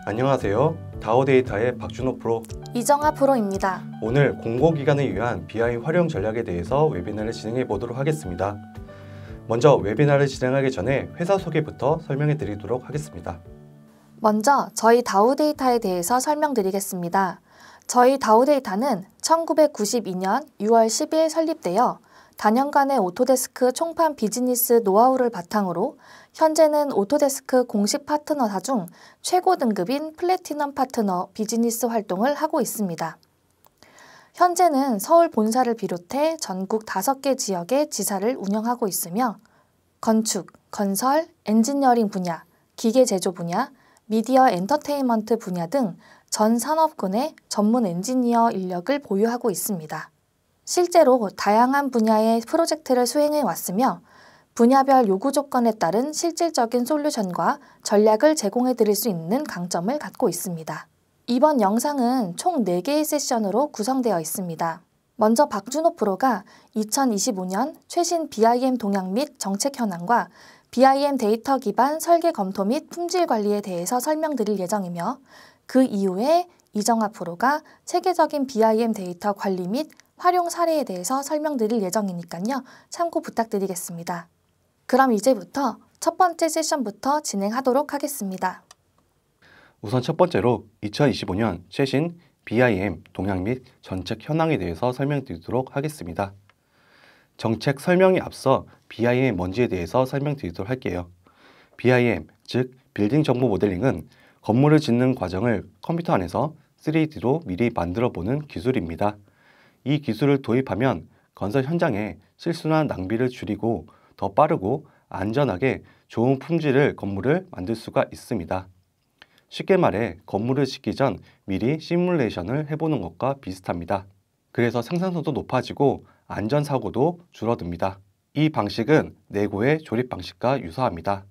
안녕하세요. 다오데이터의 박준호 프로, 이정아 프로입니다. 오늘 공공기관을 위한 BI 활용 전략에 대해서 웨비나를 진행해 보도록 하겠습니다. 먼저 웨비나를 진행하기 전에 회사 소개부터 설명해 드리도록 하겠습니다. 먼저 저희 다우데이터에 대해서 설명드리겠습니다. 저희 다우데이터는 1992년 6월 10일 설립되어 다년간의 오토데스크 총판 비즈니스 노하우를 바탕으로 현재는 오토데스크 공식 파트너사 중 최고 등급인 플래티넘 파트너 비즈니스 활동을 하고 있습니다. 현재는 서울 본사를 비롯해 전국 5개 지역의 지사를 운영하고 있으며 건축, 건설, 엔지니어링 분야, 기계 제조 분야, 미디어 엔터테인먼트 분야 등 전 산업군의 전문 엔지니어 인력을 보유하고 있습니다. 실제로 다양한 분야의 프로젝트를 수행해 왔으며 분야별 요구 조건에 따른 실질적인 솔루션과 전략을 제공해 드릴 수 있는 강점을 갖고 있습니다. 이번 영상은 총 4개의 세션으로 구성되어 있습니다. 먼저 박준호 프로가 2025년 최신 BIM 동향 및 정책 현황과 BIM 데이터 기반 설계 검토 및 품질 관리에 대해서 설명드릴 예정이며 그 이후에 이정아 프로가 체계적인 BIM 데이터 관리 및 활용 사례에 대해서 설명드릴 예정이니까요. 참고 부탁드리겠습니다. 그럼 이제부터 첫 번째 세션부터 진행하도록 하겠습니다. 우선 첫 번째로 2025년 최신 BIM 동향 및 정책 현황에 대해서 설명드리도록 하겠습니다. 정책 설명에 앞서 BIM 뭔지에 대해서 설명드리도록 할게요. BIM, 즉 빌딩 정보 모델링은 건물을 짓는 과정을 컴퓨터 안에서 3D로 미리 만들어 보는 기술입니다. 이 기술을 도입하면 건설 현장에 실수나 낭비를 줄이고 더 빠르고 안전하게 좋은 품질의 건물을 만들 수가 있습니다. 쉽게 말해 건물을 짓기 전 미리 시뮬레이션을 해보는 것과 비슷합니다. 그래서 생산성도 높아지고 안전사고도 줄어듭니다. 이 방식은 레고의 조립 방식과 유사합니다.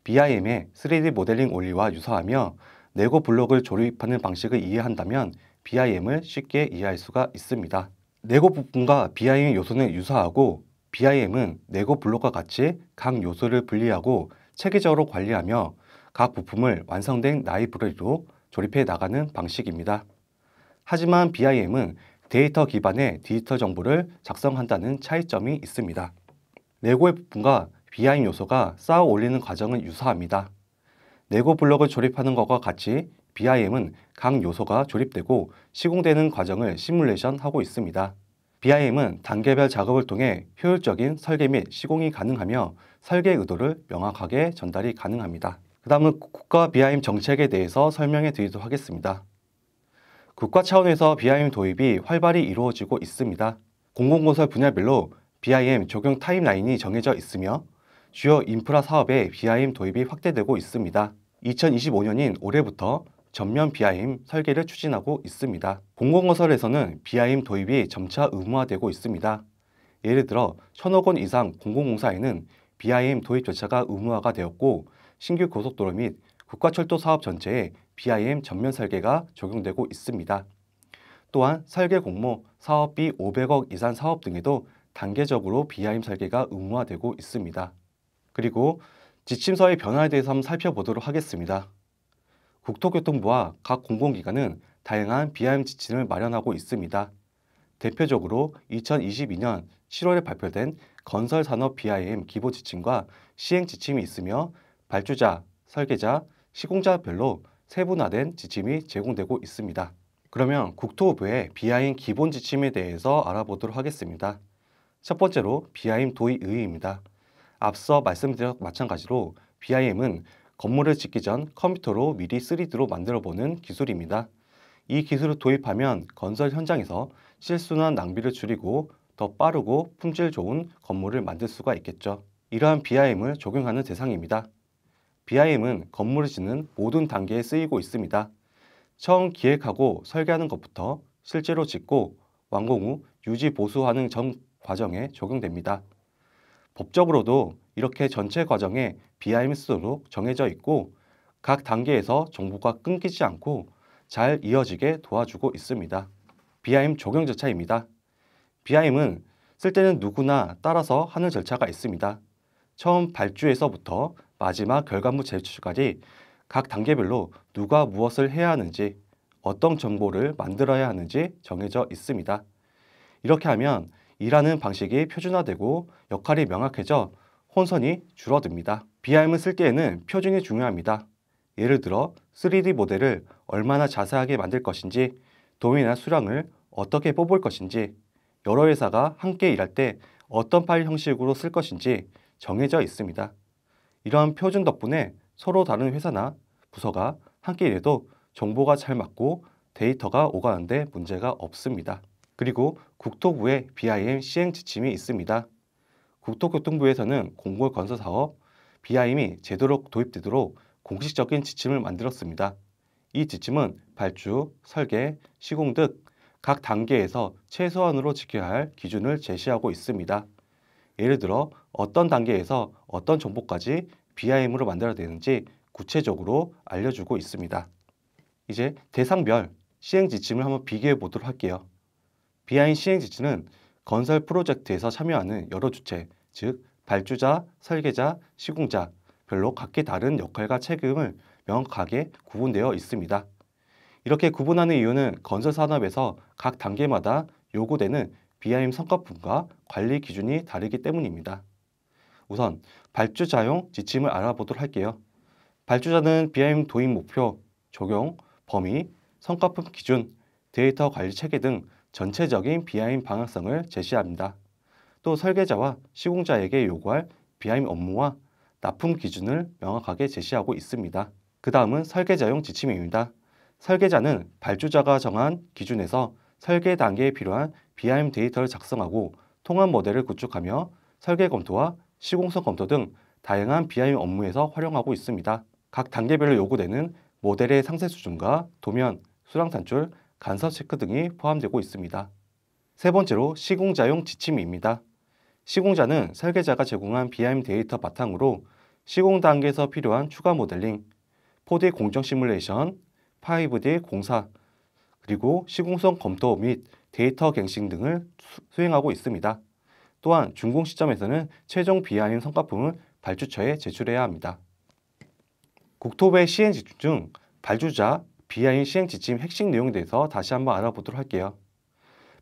BIM의 3D 모델링 원리와 유사하며 레고 블록을 조립하는 방식을 이해한다면 BIM을 쉽게 이해할 수가 있습니다. 레고 부품과 BIM 요소는 유사하고 BIM은 레고 블록과 같이 각 요소를 분리하고 체계적으로 관리하며 각 부품을 완성된 라이브러리로 조립해 나가는 방식입니다. 하지만 BIM은 데이터 기반의 디지털 정보를 작성한다는 차이점이 있습니다. 레고의 부품과 BIM 요소가 쌓아 올리는 과정은 유사합니다. 레고 블록을 조립하는 것과 같이 BIM은 각 요소가 조립되고 시공되는 과정을 시뮬레이션하고 있습니다. BIM은 단계별 작업을 통해 효율적인 설계 및 시공이 가능하며 설계 의도를 명확하게 전달이 가능합니다. 그 다음은 국가 BIM 정책에 대해서 설명해 드리도록 하겠습니다. 국가 차원에서 BIM 도입이 활발히 이루어지고 있습니다. 공공건설 분야별로 BIM 적용 타임라인이 정해져 있으며 주요 인프라 사업에 BIM 도입이 확대되고 있습니다. 2025년인 올해부터 전면 BIM 설계를 추진하고 있습니다. 공공건설에서는 BIM 도입이 점차 의무화되고 있습니다. 예를 들어 1,000억 원 이상 공공공사에는 BIM 도입 절차가 의무화가 되었고 신규 고속도로 및 국가철도 사업 전체에 BIM 전면 설계가 적용되고 있습니다. 또한 설계 공모, 사업비 500억 이상 사업 등에도 단계적으로 BIM 설계가 의무화되고 있습니다. 그리고 지침서의 변화에 대해서 한번 살펴보도록 하겠습니다. 국토교통부와 각 공공기관은 다양한 BIM 지침을 마련하고 있습니다. 대표적으로 2022년 7월에 발표된 건설산업 BIM 기본 지침과 시행 지침이 있으며 발주자, 설계자, 시공자별로 세분화된 지침이 제공되고 있습니다. 그러면 국토부의 BIM 기본 지침에 대해서 알아보도록 하겠습니다. 첫 번째로 BIM 도입 의의입니다. 앞서 말씀드린 마찬가지로 BIM은 건물을 짓기 전 컴퓨터로 미리 3D로 만들어보는 기술입니다. 이 기술을 도입하면 건설 현장에서 실수나 낭비를 줄이고 더 빠르고 품질 좋은 건물을 만들 수가 있겠죠. 이러한 BIM을 적용하는 대상입니다. BIM은 건물을 짓는 모든 단계에 쓰이고 있습니다. 처음 기획하고 설계하는 것부터 실제로 짓고 완공 후 유지 보수하는 전 과정에 적용됩니다. 법적으로도 이렇게 전체 과정에 BIM 쓰도록 정해져 있고 각 단계에서 정보가 끊기지 않고 잘 이어지게 도와주고 있습니다. BIM 적용 절차입니다. BIM은 쓸 때는 누구나 따라서 하는 절차가 있습니다. 처음 발주에서부터 마지막 결과물 제출까지 각 단계별로 누가 무엇을 해야 하는지, 어떤 정보를 만들어야 하는지 정해져 있습니다. 이렇게 하면 일하는 방식이 표준화되고 역할이 명확해져 혼선이 줄어듭니다. BIM을 쓸 때에는 표준이 중요합니다. 예를 들어 3D 모델을 얼마나 자세하게 만들 것인지, 도면이나 수량을 어떻게 뽑을 것인지, 여러 회사가 함께 일할 때 어떤 파일 형식으로 쓸 것인지 정해져 있습니다. 이러한 표준 덕분에 서로 다른 회사나 부서가 함께 일해도 정보가 잘 맞고 데이터가 오가는데 문제가 없습니다. 그리고 국토부의 BIM 시행 지침이 있습니다. 국토교통부에서는 공공건설사업 BIM이 제대로 도입되도록 공식적인 지침을 만들었습니다. 이 지침은 발주, 설계, 시공 등 각 단계에서 최소한으로 지켜야 할 기준을 제시하고 있습니다. 예를 들어 어떤 단계에서 어떤 정보까지 BIM으로 만들어야 되는지 구체적으로 알려주고 있습니다. 이제 대상별 시행 지침을 한번 비교해 보도록 할게요. BIM 시행 지침은 건설 프로젝트에서 참여하는 여러 주체, 즉 발주자, 설계자, 시공자 별로 각기 다른 역할과 책임을 명확하게 구분되어 있습니다. 이렇게 구분하는 이유는 건설 산업에서 각 단계마다 요구되는 BIM 성과품과 관리 기준이 다르기 때문입니다. 우선 발주자용 지침을 알아보도록 할게요. 발주자는 BIM 도입 목표, 적용, 범위, 성과품 기준, 데이터 관리 체계 등 전체적인 BIM 방향성을 제시합니다. 또 설계자와 시공자에게 요구할 BIM 업무와 납품 기준을 명확하게 제시하고 있습니다. 그 다음은 설계자용 지침입니다. 설계자는 발주자가 정한 기준에서 설계 단계에 필요한 BIM 데이터를 작성하고 통합 모델을 구축하며 설계 검토와 시공성 검토 등 다양한 BIM 업무에서 활용하고 있습니다. 각 단계별로 요구되는 모델의 상세 수준과 도면, 수량 산출, 간섭 체크 등이 포함되고 있습니다. 세 번째로 시공자용 지침입니다. 시공자는 설계자가 제공한 BIM 데이터 바탕으로 시공 단계에서 필요한 추가 모델링, 4D 공정 시뮬레이션, 5D 공사, 그리고 시공성 검토 및 데이터 갱신 등을 수행하고 있습니다. 또한 준공 시점에서는 최종 BIM 성과품을 발주처에 제출해야 합니다. 국토부의 시행 지침 중 발주자 BIM 시행 지침 핵심 내용에 대해서 다시 한번 알아보도록 할게요.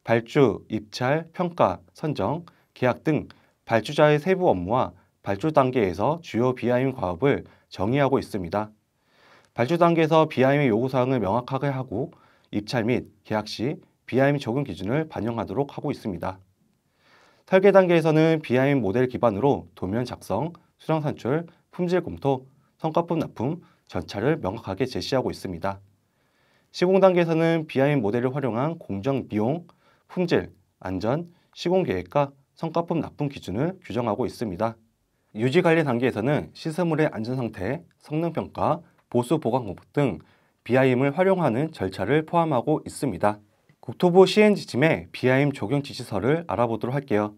발주, 입찰, 평가, 선정, 계약 등 발주자의 세부 업무와 발주 단계에서 주요 BIM 과업을 정의하고 있습니다. 발주 단계에서 BIM의 요구사항을 명확하게 하고 입찰 및 계약 시 BIM 적용 기준을 반영하도록 하고 있습니다. 설계 단계에서는 BIM 모델 기반으로 도면 작성, 수량 산출, 품질 검토, 성과품 납품, 절차를 명확하게 제시하고 있습니다. 시공 단계에서는 BIM 모델을 활용한 공정 비용, 품질, 안전, 시공 계획과 성과품 납품 기준을 규정하고 있습니다. 유지 관리 단계에서는 시설물의 안전 상태, 성능 평가, 보수 보관 공법 등 BIM을 활용하는 절차를 포함하고 있습니다. 국토부 시행 지침의 BIM 적용 지시서를 알아보도록 할게요.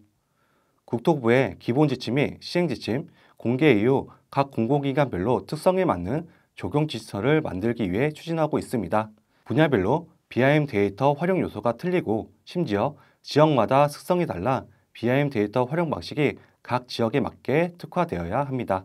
국토부의 기본 지침 및 시행 지침, 공개 이후 각 공공기관별로 특성에 맞는 적용 지시서를 만들기 위해 추진하고 있습니다. 분야별로 BIM 데이터 활용 요소가 틀리고 심지어 지역마다 특성이 달라 BIM 데이터 활용 방식이 각 지역에 맞게 특화되어야 합니다.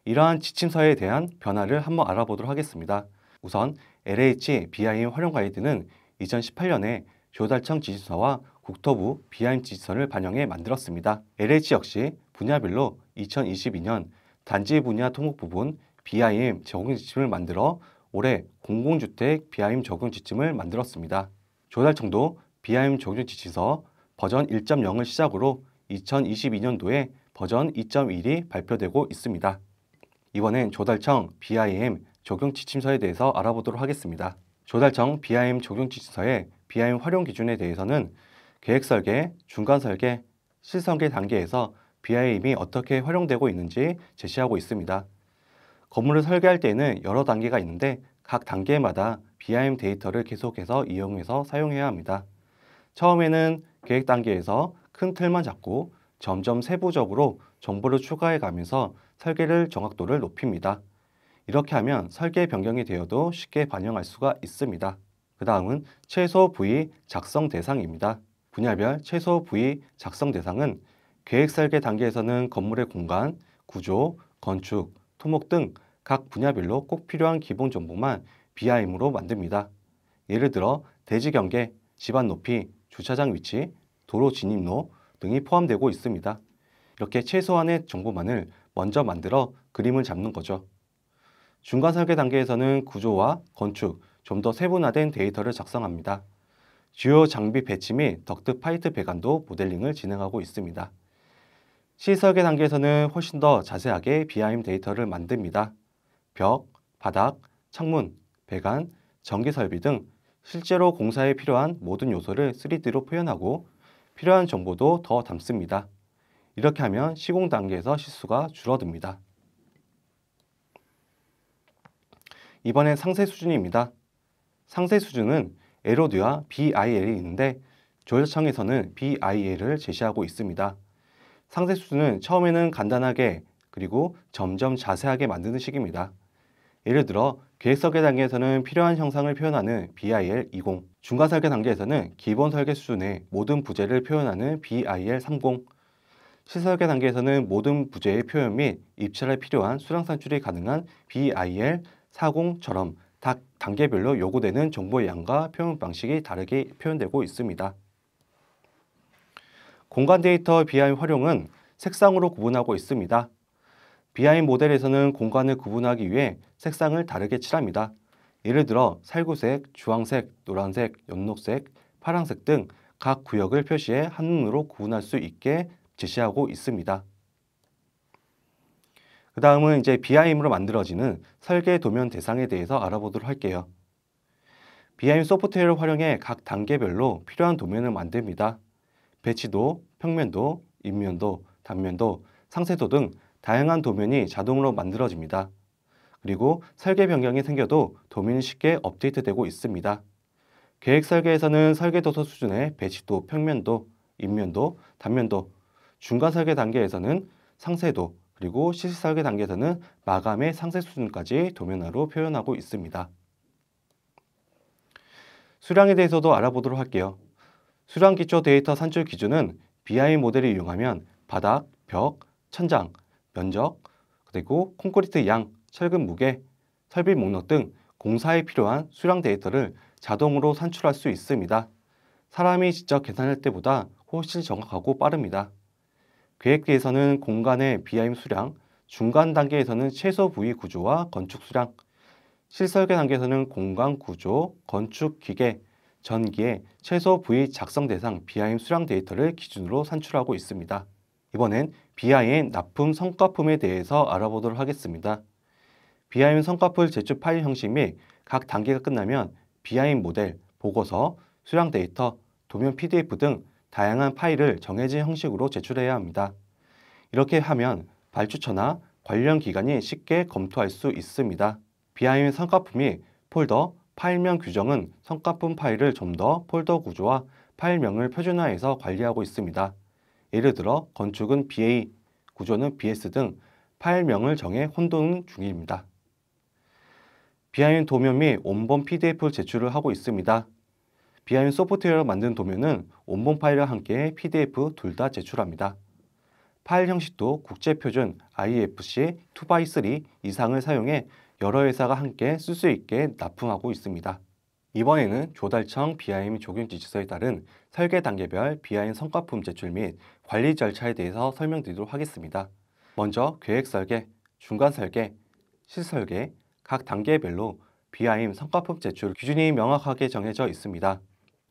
이러한 지침서에 대한 변화를 한번 알아보도록 하겠습니다. 우선 LH BIM 활용 가이드는 2018년에 조달청 지시서와 국토부 BIM 지시서를 반영해 만들었습니다. LH 역시 분야별로 2022년 단지 분야 통합 부분 BIM 적용 지침을 만들어 올해 공공주택 BIM 적용 지침을 만들었습니다. 조달청도 BIM 적용 지시서 버전 1.0을 시작으로 2022년도에 버전 2.1이 발표되고 있습니다. 이번엔 조달청 BIM 적용 지침서에 대해서 알아보도록 하겠습니다. 조달청 BIM 적용 지침서의 BIM 활용 기준에 대해서는 계획 설계, 중간 설계, 실설계 단계에서 BIM이 어떻게 활용되고 있는지 제시하고 있습니다. 건물을 설계할 때에는 여러 단계가 있는데 각 단계마다 BIM 데이터를 계속해서 이용해서 사용해야 합니다. 처음에는 계획 단계에서 큰 틀만 잡고 점점 세부적으로 정보를 추가해 가면서 설계를 정확도를 높입니다. 이렇게 하면 설계 변경이 되어도 쉽게 반영할 수가 있습니다. 그 다음은 최소 부위 작성 대상입니다. 분야별 최소 부위 작성 대상은 계획 설계 단계에서는 건물의 공간, 구조, 건축, 토목 등 각 분야별로 꼭 필요한 기본 정보만 BIM으로 만듭니다. 예를 들어 대지 경계, 집안 높이, 주차장 위치, 도로 진입로 등이 포함되고 있습니다. 이렇게 최소한의 정보만을 먼저 만들어 그림을 잡는 거죠. 중간 설계 단계에서는 구조와 건축, 좀 더 세분화된 데이터를 작성합니다. 주요 장비 배치 및 덕트 파이트 배관도 모델링을 진행하고 있습니다. 시설계 단계에서는 훨씬 더 자세하게 BIM 데이터를 만듭니다. 벽, 바닥, 창문, 배관, 전기 설비 등 실제로 공사에 필요한 모든 요소를 3D로 표현하고 필요한 정보도 더 담습니다. 이렇게 하면 시공 단계에서 실수가 줄어듭니다. 이번엔 상세 수준입니다. 상세 수준은 LOD와 BIL이 있는데 조례청에서는 BIL을 제시하고 있습니다. 상세 수준은 처음에는 간단하게 그리고 점점 자세하게 만드는 식입니다. 예를 들어 계획 설계 단계에서는 필요한 형상을 표현하는 BIL 20, 중간 설계 단계에서는 기본 설계 수준의 모든 부재를 표현하는 BIL 30, 시설계 단계에서는 모든 부재의 표현 및 입찰에 필요한 수량 산출이 가능한 BIL 40처럼 각 단계별로 요구되는 정보의 양과 표현 방식이 다르게 표현되고 있습니다. 공간 데이터 BIM 활용은 색상으로 구분하고 있습니다. BIM 모델에서는 공간을 구분하기 위해 색상을 다르게 칠합니다. 예를 들어 살구색, 주황색, 노란색, 연록색, 파란색 등 각 구역을 표시해 한눈으로 구분할 수 있게 제시하고 있습니다. 그 다음은 이제 BIM으로 만들어지는 설계 도면 대상에 대해서 알아보도록 할게요. BIM 소프트웨어를 활용해 각 단계별로 필요한 도면을 만듭니다. 배치도, 평면도, 입면도, 단면도, 상세도 등 다양한 도면이 자동으로 만들어집니다. 그리고 설계 변경이 생겨도 도면이 쉽게 업데이트되고 있습니다. 계획 설계에서는 설계도서 수준의 배치도, 평면도, 입면도, 단면도, 중간 설계 단계에서는 상세도, 그리고 실시 설계 단계에서는 마감의 상세 수준까지 도면화로 표현하고 있습니다. 수량에 대해서도 알아보도록 할게요. 수량 기초 데이터 산출 기준은 BIM 모델을 이용하면 바닥, 벽, 천장, 면적, 그리고 콘크리트 양, 철근 무게, 설비 목록 등 공사에 필요한 수량 데이터를 자동으로 산출할 수 있습니다. 사람이 직접 계산할 때보다 훨씬 정확하고 빠릅니다. 계획대에서는 공간의 BIM 수량, 중간 단계에서는 최소 부위 구조와 건축 수량, 실설계 단계에서는 공간 구조, 건축 기계, 전기의 최소 부위 작성 대상 BIM 수량 데이터를 기준으로 산출하고 있습니다. 이번엔 BIM 납품 성과품에 대해서 알아보도록 하겠습니다. BIM 성과품 제출 파일 형식 및 각 단계가 끝나면 BIM 모델, 보고서, 수량 데이터, 도면 PDF 등 다양한 파일을 정해진 형식으로 제출해야 합니다. 이렇게 하면 발주처나 관련 기관이 쉽게 검토할 수 있습니다. BIM 성과품이 폴더, 파일명 규정은 성과품 파일을 좀 더 폴더 구조와 파일명을 표준화해서 관리하고 있습니다. 예를 들어 건축은 BA, 구조는 BS 등 파일명을 정해 혼동 중입니다. BIM 도면 및 원본 PDF 제출을 하고 있습니다. BIM 소프트웨어로 만든 도면은 원본 파일과 함께 PDF 둘 다 제출합니다. 파일 형식도 국제표준 IFC 2x3 이상을 사용해 여러 회사가 함께 쓸 수 있게 납품하고 있습니다. 이번에는 조달청 BIM 적용 지시서에 따른 설계 단계별 BIM 성과품 제출 및 관리 절차에 대해서 설명드리도록 하겠습니다. 먼저 계획 설계, 중간 설계, 실설계 각 단계별로 BIM 성과품 제출 기준이 명확하게 정해져 있습니다.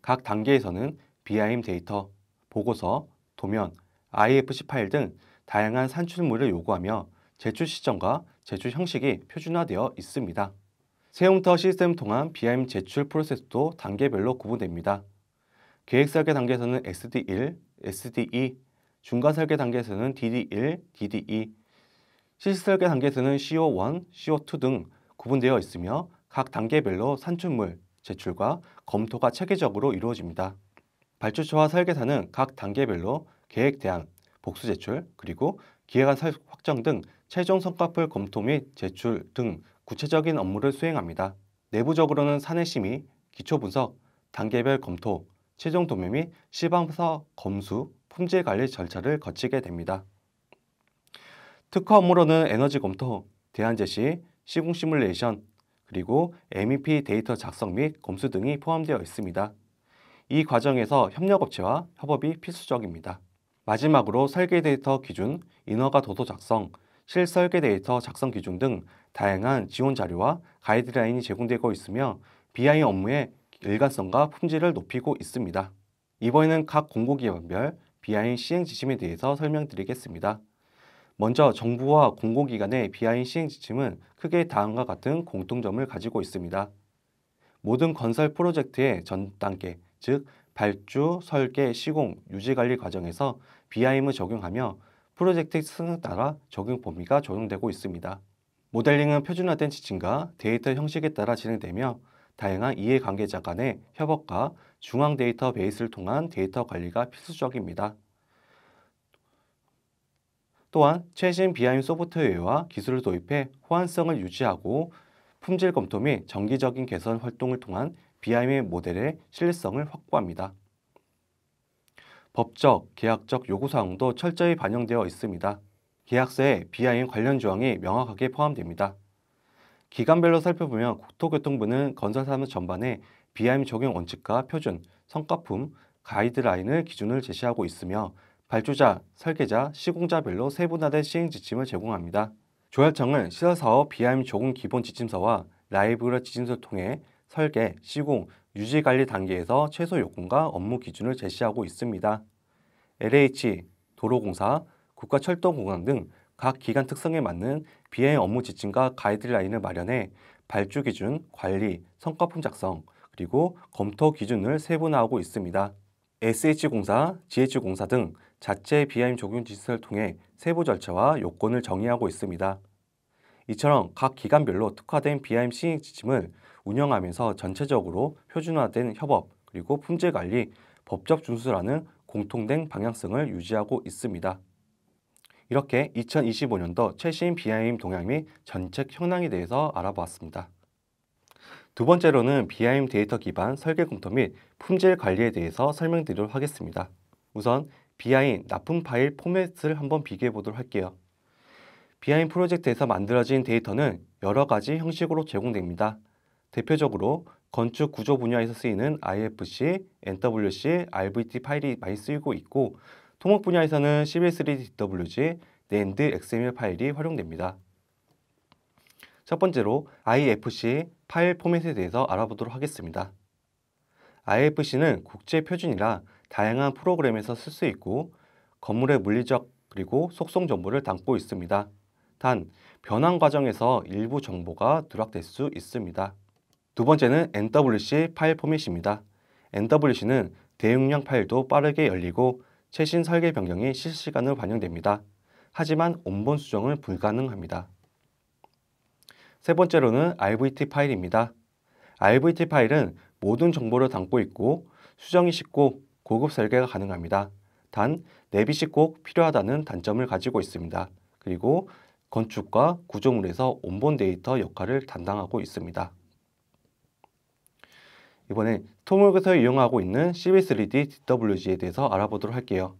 각 단계에서는 BIM 데이터, 보고서, 도면, IFC 파일 등 다양한 산출물을 요구하며 제출 시점과 제출 형식이 표준화되어 있습니다. 세움터 시스템 통한 BIM 제출 프로세스도 단계별로 구분됩니다. 계획 설계 단계에서는 SD1, SD2, 중간 설계 단계에서는 DD1, DD2, 실시 설계 단계에서는 CO1, CO2 등 구분되어 있으며 각 단계별로 산출물, 제출과 검토가 체계적으로 이루어집니다. 발주처와 설계사는 각 단계별로 계획 대안, 복수 제출, 그리고 기획안 확정 등 최종 성과풀 검토 및 제출 등 구체적인 업무를 수행합니다. 내부적으로는 사내 심의, 기초 분석, 단계별 검토, 최종 도면 및 시방서 검수, 품질 관리 절차를 거치게 됩니다. 특허 업무로는 에너지 검토, 대안 제시, 시공 시뮬레이션, 그리고 MEP 데이터 작성 및 검수 등이 포함되어 있습니다. 이 과정에서 협력업체와 협업이 필수적입니다. 마지막으로 설계 데이터 기준, 인허가 도서 작성, 실설계 데이터 작성 기준 등 다양한 지원 자료와 가이드라인이 제공되고 있으며 BIM 업무의 일관성과 품질을 높이고 있습니다. 이번에는 각 공공기관별 BIM 시행 지침에 대해서 설명드리겠습니다. 먼저 정부와 공공기관의 BIM 시행 지침은 크게 다음과 같은 공통점을 가지고 있습니다. 모든 건설 프로젝트의 전 단계, 즉 발주, 설계, 시공, 유지관리 과정에서 BIM을 적용하며 프로젝트 승에 따라 적용 범위가 조정되고 있습니다. 모델링은 표준화된 지침과 데이터 형식에 따라 진행되며 다양한 이해관계자 간의 협업과 중앙 데이터 베이스를 통한 데이터 관리가 필수적입니다. 또한 최신 BIM 소프트웨어와 기술을 도입해 호환성을 유지하고 품질 검토 및 정기적인 개선 활동을 통한 BIM 모델의 신뢰성을 확보합니다. 법적, 계약적 요구사항도 철저히 반영되어 있습니다. 계약서에 BIM 관련 조항이 명확하게 포함됩니다. 기관별로 살펴보면 국토교통부는 건설사무 전반에 BIM 적용 원칙과 표준, 성과품, 가이드라인을 기준을 제시하고 있으며 발주자, 설계자, 시공자별로 세분화된 시행 지침을 제공합니다. 조합청은 시설사업 BIM 적용 기본 지침서와 라이브러리 지침서를 통해 설계, 시공, 유지관리 단계에서 최소 요건과 업무 기준을 제시하고 있습니다. LH, 도로공사, 국가철도공단 등 각 기관 특성에 맞는 BIM 업무 지침과 가이드라인을 마련해 발주 기준, 관리, 성과품 작성, 그리고 검토 기준을 세분화하고 있습니다. SH공사, GH공사 등 자체 BIM 적용 지침서를 통해 세부 절차와 요건을 정의하고 있습니다. 이처럼 각 기관별로 특화된 BIM 시행 지침을 운영하면서 전체적으로 표준화된 협업, 그리고 품질 관리, 법적 준수라는 공통된 방향성을 유지하고 있습니다. 이렇게 2025년도 최신 BIM 동향 및 정책 현황에 대해서 알아보았습니다. 두 번째로는 BIM 데이터 기반 설계 검토 및 품질 관리에 대해서 설명드리도록 하겠습니다. 우선 BIM 납품 파일 포맷을 한번 비교해 보도록 할게요. BIM 프로젝트에서 만들어진 데이터는 여러 가지 형식으로 제공됩니다. 대표적으로 건축 구조 분야에서 쓰이는 IFC, NWC, RVT 파일이 많이 쓰이고 있고 토목 분야에서는 CB3DWG, NAND, XML 파일이 활용됩니다. 첫 번째로 IFC 파일 포맷에 대해서 알아보도록 하겠습니다. IFC는 국제 표준이라 다양한 프로그램에서 쓸 수 있고 건물의 물리적 그리고 속성 정보를 담고 있습니다. 단, 변환 과정에서 일부 정보가 누락될 수 있습니다. 두 번째는 NWC 파일 포맷입니다. NWC는 대용량 파일도 빠르게 열리고 최신 설계 변경이 실시간으로 반영됩니다. 하지만 원본 수정은 불가능합니다. 세 번째로는 RVT 파일입니다. RVT 파일은 모든 정보를 담고 있고 수정이 쉽고 고급 설계가 가능합니다. 단, 랩이 꼭 필요하다는 단점을 가지고 있습니다. 그리고 건축과 구조물에서 원본 데이터 역할을 담당하고 있습니다. 이번엔 토목에서 이용하고 있는 CB3D-DWG에 대해서 알아보도록 할게요.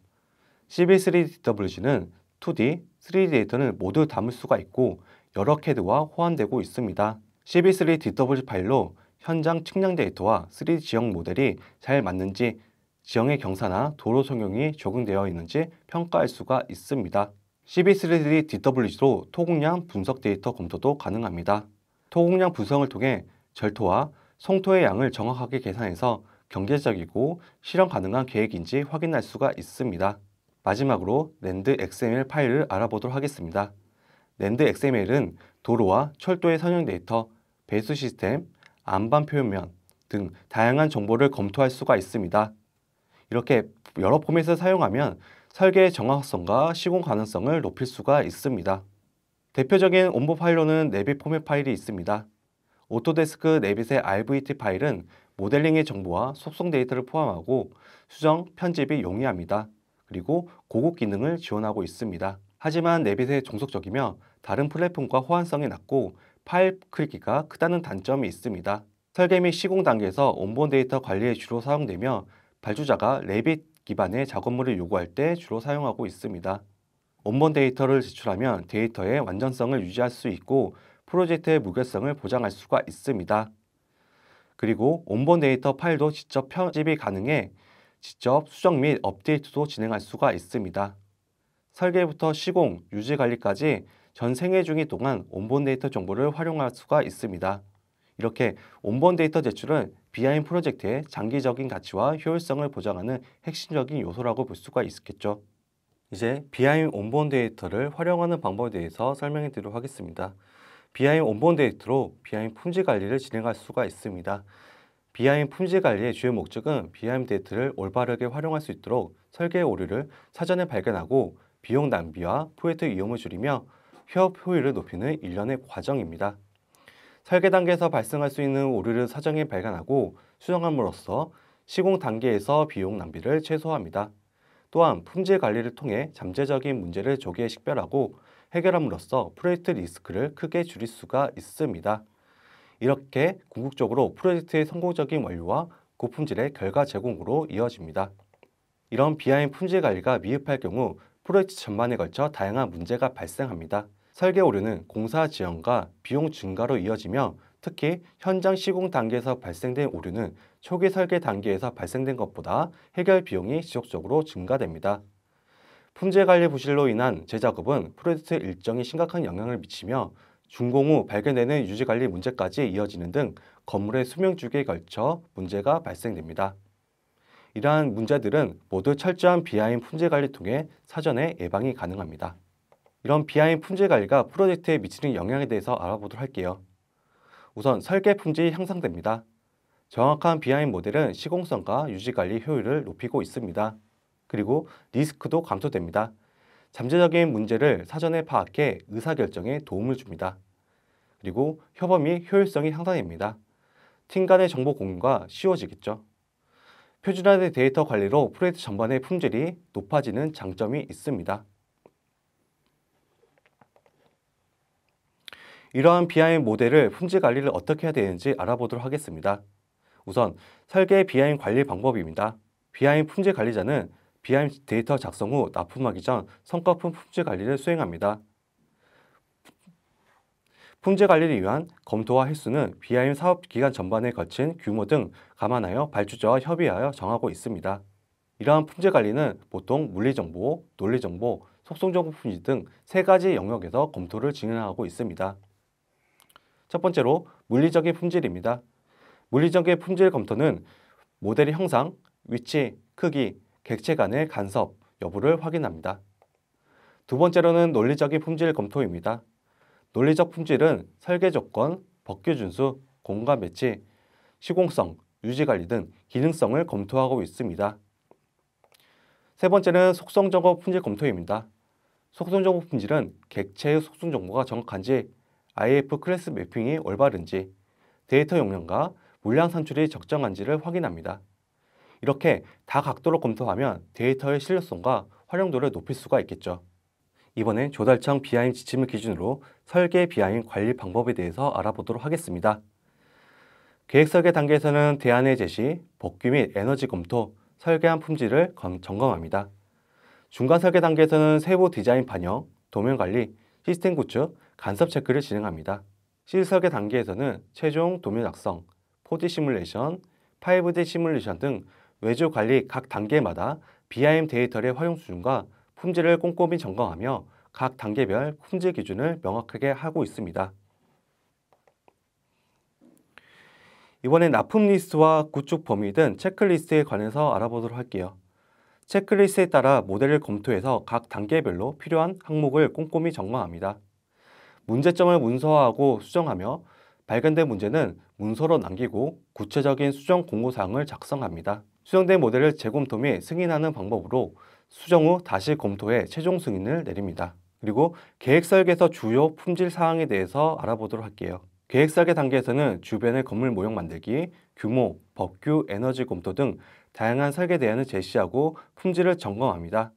CB3D-DWG는 2D, 3D 데이터를 모두 담을 수가 있고 여러 CAD와 호환되고 있습니다. CB3DWG 파일로 현장 측량 데이터와 3D 지형 모델이 잘 맞는지 지형의 경사나 도로 성형이 적용되어 있는지 평가할 수가 있습니다. CB3D-DWG로 토공량 분석 데이터 검토도 가능합니다. 토공량 분석을 통해 절토와 성토의 양을 정확하게 계산해서 경제적이고 실현 가능한 계획인지 확인할 수가 있습니다. 마지막으로 NAND XML 파일을 알아보도록 하겠습니다. NAND XML은 도로와 철도의 선형 데이터, 배수 시스템, 안반 표면면 등 다양한 정보를 검토할 수가 있습니다. 이렇게 여러 포맷을 사용하면 설계의 정확성과 시공 가능성을 높일 수가 있습니다. 대표적인 원본 파일로는 네빗 포맷 파일이 있습니다. 오토데스크 네빗의 RVT 파일은 모델링의 정보와 속성 데이터를 포함하고 수정, 편집이 용이합니다. 그리고 고급 기능을 지원하고 있습니다. 하지만 네빗의 종속적이며 다른 플랫폼과 호환성이 낮고 파일 크기가 크다는 단점이 있습니다. 설계 및 시공 단계에서 원본 데이터 관리에 주로 사용되며 발주자가 레빗 기반의 작업물을 요구할 때 주로 사용하고 있습니다. 원본 데이터를 제출하면 데이터의 완전성을 유지할 수 있고 프로젝트의 무결성을 보장할 수가 있습니다. 그리고 원본 데이터 파일도 직접 편집이 가능해 직접 수정 및 업데이트도 진행할 수가 있습니다. 설계부터 시공, 유지 관리까지 전 생애 중이 동안 원본 데이터 정보를 활용할 수가 있습니다. 이렇게 원본 데이터 제출은 BIM 프로젝트의 장기적인 가치와 효율성을 보장하는 핵심적인 요소라고 볼 수가 있겠죠. 이제 BIM 원본 데이터를 활용하는 방법에 대해서 설명해 드리도록 하겠습니다. BIM 원본 데이터로 BIM 품질 관리를 진행할 수가 있습니다. BIM 품질 관리의 주요 목적은 BIM 데이터를 올바르게 활용할 수 있도록 설계 오류를 사전에 발견하고 비용 낭비와 프로젝트 위험을 줄이며 협업 효율을 높이는 일련의 과정입니다. 설계 단계에서 발생할 수 있는 오류를 사전에 발견하고 수정함으로써 시공 단계에서 비용 낭비를 최소화합니다. 또한 품질 관리를 통해 잠재적인 문제를 조기에 식별하고 해결함으로써 프로젝트 리스크를 크게 줄일 수가 있습니다. 이렇게 궁극적으로 프로젝트의 성공적인 완료와 고품질의 결과 제공으로 이어집니다. 이런 BIM 품질 관리가 미흡할 경우 프로젝트 전반에 걸쳐 다양한 문제가 발생합니다. 설계 오류는 공사 지연과 비용 증가로 이어지며 특히 현장 시공 단계에서 발생된 오류는 초기 설계 단계에서 발생된 것보다 해결 비용이 지속적으로 증가됩니다. 품질 관리 부실로 인한 재작업은 프로젝트 일정에 심각한 영향을 미치며 준공 후 발견되는 유지관리 문제까지 이어지는 등 건물의 수명 주기에 걸쳐 문제가 발생됩니다. 이러한 문제들은 모두 철저한 BIM 품질 관리 통해 사전에 예방이 가능합니다. 이런 BIM 품질 관리가 프로젝트에 미치는 영향에 대해서 알아보도록 할게요. 우선 설계 품질이 향상됩니다. 정확한 BIM 모델은 시공성과 유지관리 효율을 높이고 있습니다. 그리고 리스크도 감소됩니다. 잠재적인 문제를 사전에 파악해 의사결정에 도움을 줍니다. 그리고 협업이 효율성이 향상됩니다. 팀 간의 정보 공유가 쉬워지겠죠. 표준화된 데이터 관리로 프로젝트 전반의 품질이 높아지는 장점이 있습니다. 이러한 BIM 모델을 품질 관리를 어떻게 해야 되는지 알아보도록 하겠습니다. 우선 설계 BIM 관리 방법입니다. BIM 품질 관리자는 BIM 데이터 작성 후 납품하기 전 성과품 품질 관리를 수행합니다. 품질 관리를 위한 검토와 횟수는 BIM 사업 기간 전반에 거친 규모 등 감안하여 발주자와 협의하여 정하고 있습니다. 이러한 품질 관리는 보통 물리정보, 논리정보, 속성정보 품질 등 세 가지 영역에서 검토를 진행하고 있습니다. 첫 번째로 물리적인 품질입니다. 물리적인 품질 검토는 모델의 형상, 위치, 크기, 객체 간의 간섭 여부를 확인합니다. 두 번째로는 논리적인 품질 검토입니다. 논리적 품질은 설계 조건, 법규 준수, 공간 배치, 시공성, 유지관리 등 기능성을 검토하고 있습니다. 세 번째는 속성정보 품질 검토입니다. 속성정보 품질은 객체의 속성 정보가 정확한지, IF 클래스 매핑이 올바른지, 데이터 용량과 물량 산출이 적정한지를 확인합니다. 이렇게 다각도로 검토하면 데이터의 신뢰성과 활용도를 높일 수가 있겠죠. 이번엔 조달청 BIM 지침을 기준으로 설계 BIM 관리 방법에 대해서 알아보도록 하겠습니다. 계획 설계 단계에서는 대안의 제시, 법규 및 에너지 검토, 설계한 품질을 점검합니다. 중간 설계 단계에서는 세부 디자인 반영, 도면 관리, 시스템 구축, 간섭 체크를 진행합니다. 실 설계 단계에서는 최종 도면 작성, 4D 시뮬레이션, 5D 시뮬레이션 등 외주 관리 각 단계마다 BIM 데이터의 활용 수준과 품질을 꼼꼼히 점검하며 각 단계별 품질 기준을 명확하게 하고 있습니다. 이번엔 납품 리스트와 구축 범위 등 체크리스트에 관해서 알아보도록 할게요. 체크리스트에 따라 모델을 검토해서 각 단계별로 필요한 항목을 꼼꼼히 점검합니다. 문제점을 문서화하고 수정하며 발견된 문제는 문서로 남기고 구체적인 수정 공고사항을 작성합니다. 수정된 모델을 재검토 및 승인하는 방법으로 수정 후 다시 검토해 최종 승인을 내립니다. 그리고 계획 설계에서 주요 품질 사항에 대해서 알아보도록 할게요. 계획 설계 단계에서는 주변의 건물 모형 만들기, 규모, 법규, 에너지 검토 등 다양한 설계 대안을 제시하고 품질을 점검합니다.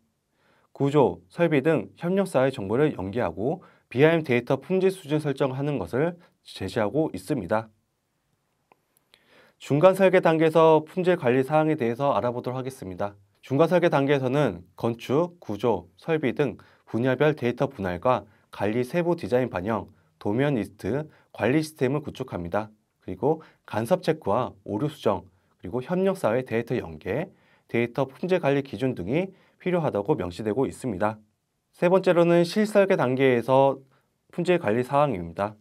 구조, 설비 등 협력사의 정보를 연계하고 BIM 데이터 품질 수준 설정하는 것을 제시하고 있습니다. 중간 설계 단계에서 품질 관리 사항에 대해서 알아보도록 하겠습니다. 중간 설계 단계에서는 건축, 구조, 설비 등 분야별 데이터 분할과 관리 세부 디자인 반영, 도면 리스트, 관리 시스템을 구축합니다. 그리고 간섭 체크와 오류 수정, 그리고 협력사회 데이터 연계, 데이터 품질 관리 기준 등이 필요하다고 명시되고 있습니다. 세 번째로는 실설계 단계에서 품질 관리 사항입니다.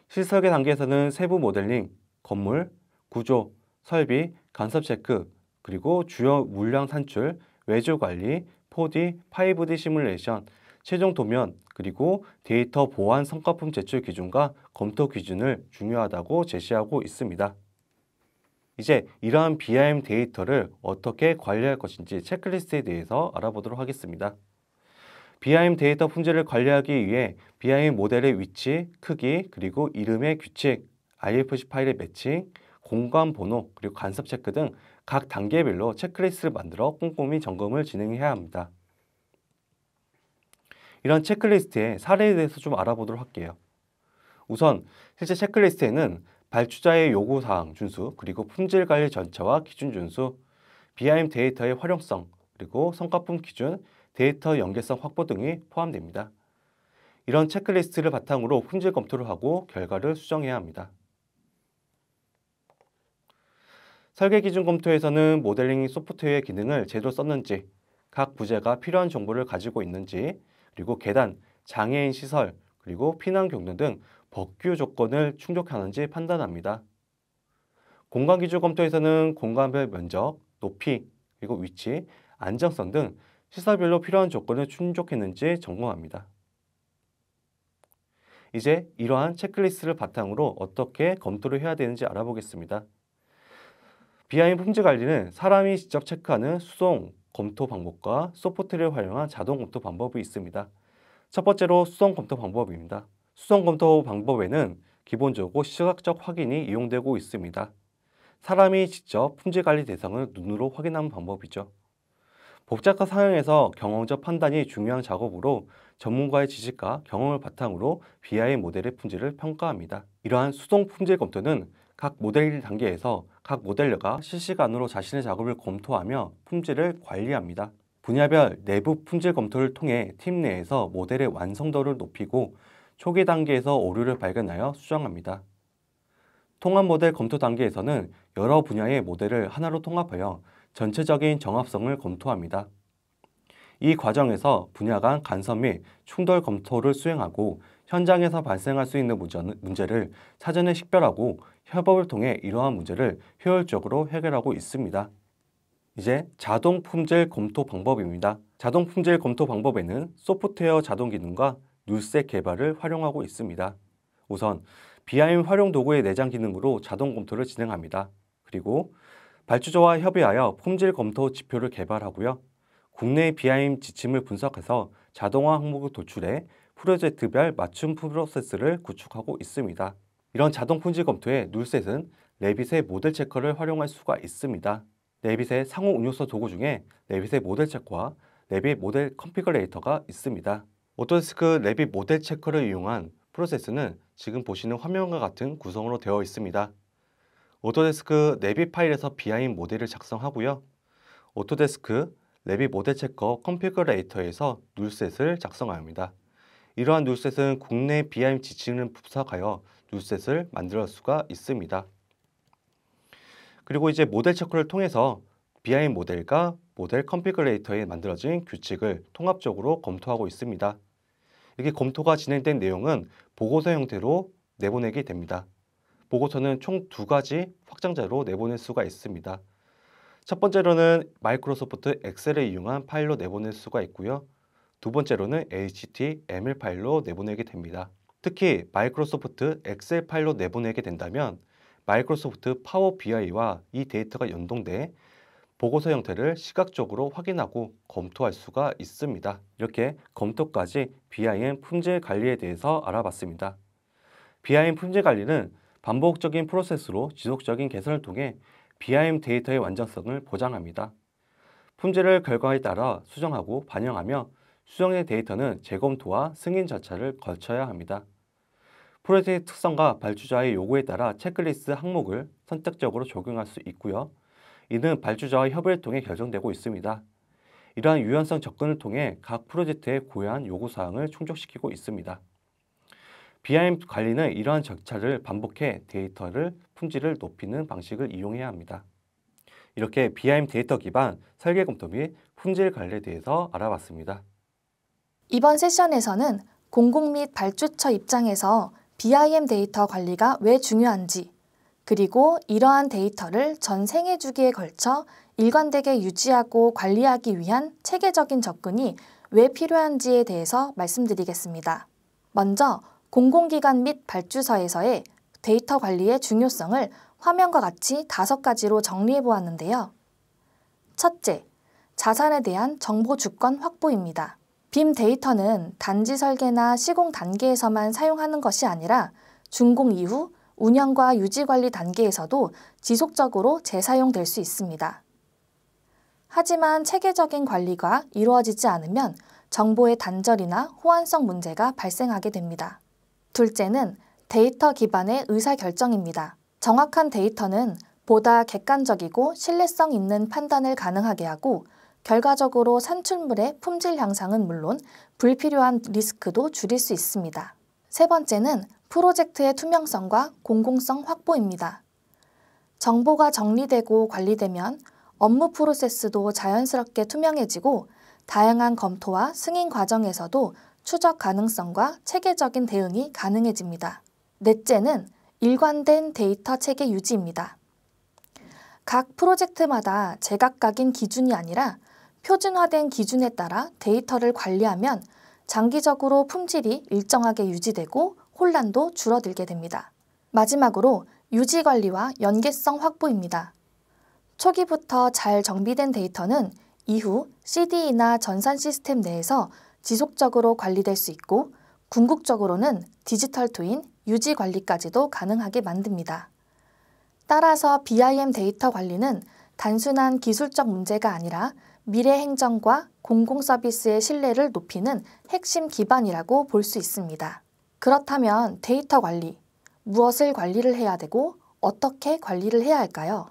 실설계 단계에서는 세부 모델링, 건물, 구조, 설비, 간섭 체크, 그리고 주요 물량 산출, 외주 관리, 4D, 5D 시뮬레이션, 최종 도면, 그리고 데이터 보안 성과품 제출 기준과 검토 기준을 중요하다고 제시하고 있습니다. 이제 이러한 BIM 데이터를 어떻게 관리할 것인지 체크리스트에 대해서 알아보도록 하겠습니다. BIM 데이터 품질을 관리하기 위해 BIM 모델의 위치, 크기, 그리고 이름의 규칙, IFC 파일의 매칭, 공간 번호, 그리고 간섭 체크 등 각 단계별로 체크리스트를 만들어 꼼꼼히 점검을 진행해야 합니다. 이런 체크리스트의 사례에 대해서 좀 알아보도록 할게요. 우선 실제 체크리스트에는 발주자의 요구사항 준수, 그리고 품질관리 절차와 기준 준수, BIM 데이터의 활용성, 그리고 성과품 기준, 데이터 연계성 확보 등이 포함됩니다. 이런 체크리스트를 바탕으로 품질 검토를 하고 결과를 수정해야 합니다. 설계 기준 검토에서는 모델링 소프트웨어 기능을 제대로 썼는지, 각 부재가 필요한 정보를 가지고 있는지, 그리고 계단, 장애인 시설, 그리고 피난 경로 등 법규 조건을 충족하는지 판단합니다. 공간 기준 검토에서는 공간별 면적, 높이, 그리고 위치, 안정성 등 시설별로 필요한 조건을 충족했는지 점검합니다. 이제 이러한 체크리스트를 바탕으로 어떻게 검토를 해야 되는지 알아보겠습니다. BIM 품질 관리는 사람이 직접 체크하는 수동 검토 방법과 소프트웨어를 활용한 자동 검토 방법이 있습니다. 첫 번째로 수동 검토 방법입니다. 수동 검토 방법에는 기본적으로 시각적 확인이 이용되고 있습니다. 사람이 직접 품질 관리 대상을 눈으로 확인하는 방법이죠. 복잡한 상황에서 경험적 판단이 중요한 작업으로 전문가의 지식과 경험을 바탕으로 BIM 모델의 품질을 평가합니다. 이러한 수동 품질 검토는 각 모델 단계에서 각 모델러가 실시간으로 자신의 작업을 검토하며 품질을 관리합니다. 분야별 내부 품질 검토를 통해 팀 내에서 모델의 완성도를 높이고 초기 단계에서 오류를 발견하여 수정합니다. 통합 모델 검토 단계에서는 여러 분야의 모델을 하나로 통합하여 전체적인 정합성을 검토합니다. 이 과정에서 분야 간 간섭 및 충돌 검토를 수행하고 현장에서 발생할 수 있는 문제를 사전에 식별하고 협업을 통해 이러한 문제를 효율적으로 해결하고 있습니다. 이제 자동 품질 검토 방법입니다. 자동 품질 검토 방법에는 소프트웨어 자동 기능과 룰셋 개발을 활용하고 있습니다. 우선 BIM 활용 도구의 내장 기능으로 자동 검토를 진행합니다. 그리고 발주자와 협의하여 품질 검토 지표를 개발하고요. 국내 BIM 지침을 분석해서 자동화 항목을 도출해 프로젝트별 맞춤 프로세스를 구축하고 있습니다. 이런 자동 품질 검토의 룰셋은 레빗의 모델 체커를 활용할 수가 있습니다. 레빗의 상호 응용서 도구 중에 레빗의 모델 체커와 레빗 모델 컨피그레이터가 있습니다. 오토데스크 레빗 모델 체커를 이용한 프로세스는 지금 보시는 화면과 같은 구성으로 되어 있습니다. 오토데스크 레빗 파일에서 BIM 모델을 작성하고요. 오토데스크 레빗 모델 체커 컨피그레이터에서 룰셋을 작성합니다. 이러한 룰셋은 국내 BIM 지침을 분석하여 룰셋을 만들 수가 있습니다. 그리고 이제 모델 체크를 통해서 BIM 모델과 모델 컨피그레이터에 만들어진 규칙을 통합적으로 검토하고 있습니다. 이렇게 검토가 진행된 내용은 보고서 형태로 내보내게 됩니다. 보고서는 총 2가지 확장자로 내보낼 수가 있습니다. 첫 번째로는 마이크로소프트 엑셀을 이용한 파일로 내보낼 수가 있고요. 두 번째로는 HTML 파일로 내보내게 됩니다. 특히 마이크로소프트 엑셀 파일로 내보내게 된다면 마이크로소프트 파워 BI와 이 데이터가 연동돼 보고서 형태를 시각적으로 확인하고 검토할 수가 있습니다. 이렇게 검토까지 BIM 품질 관리에 대해서 알아봤습니다. BIM 품질 관리는 반복적인 프로세스로 지속적인 개선을 통해 BIM 데이터의 완전성을 보장합니다. 품질을 결과에 따라 수정하고 반영하며 수정된 데이터는 재검토와 승인 절차를 거쳐야 합니다. 프로젝트의 특성과 발주자의 요구에 따라 체크리스트 항목을 선택적으로 적용할 수 있고요. 이는 발주자와 협의를 통해 결정되고 있습니다. 이러한 유연성 접근을 통해 각 프로젝트의 고유한 요구사항을 충족시키고 있습니다. BIM 관리는 이러한 절차를 반복해 데이터를 품질을 높이는 방식을 이용해야 합니다. 이렇게 BIM 데이터 기반 설계 검토 및 품질 관리에 대해서 알아봤습니다. 이번 세션에서는 공공 및 발주처 입장에서 BIM 데이터 관리가 왜 중요한지, 그리고 이러한 데이터를 전 생애 주기에 걸쳐 일관되게 유지하고 관리하기 위한 체계적인 접근이 왜 필요한지에 대해서 말씀드리겠습니다. 먼저 공공기관 및 발주처에서의 데이터 관리의 중요성을 화면과 같이 5가지로 정리해 보았는데요. 첫째, 자산에 대한 정보 주권 확보입니다. BIM 데이터는 단지 설계나 시공 단계에서만 사용하는 것이 아니라 준공 이후 운영과 유지 관리 단계에서도 지속적으로 재사용될 수 있습니다. 하지만 체계적인 관리가 이루어지지 않으면 정보의 단절이나 호환성 문제가 발생하게 됩니다. 둘째는 데이터 기반의 의사결정입니다. 정확한 데이터는 보다 객관적이고 신뢰성 있는 판단을 가능하게 하고 결과적으로 산출물의 품질 향상은 물론 불필요한 리스크도 줄일 수 있습니다. 세 번째는 프로젝트의 투명성과 공공성 확보입니다. 정보가 정리되고 관리되면 업무 프로세스도 자연스럽게 투명해지고 다양한 검토와 승인 과정에서도 추적 가능성과 체계적인 대응이 가능해집니다. 넷째는 일관된 데이터 체계 유지입니다. 각 프로젝트마다 제각각인 기준이 아니라 표준화된 기준에 따라 데이터를 관리하면 장기적으로 품질이 일정하게 유지되고 혼란도 줄어들게 됩니다. 마지막으로 유지 관리와 연계성 확보입니다. 초기부터 잘 정비된 데이터는 이후 CDE나 전산 시스템 내에서 지속적으로 관리될 수 있고 궁극적으로는 디지털 트윈, 유지 관리까지도 가능하게 만듭니다. 따라서 BIM 데이터 관리는 단순한 기술적 문제가 아니라 미래 행정과 공공 서비스의 신뢰를 높이는 핵심 기반이라고 볼 수 있습니다. 그렇다면 데이터 관리, 무엇을 관리를 해야 되고 어떻게 관리를 해야 할까요?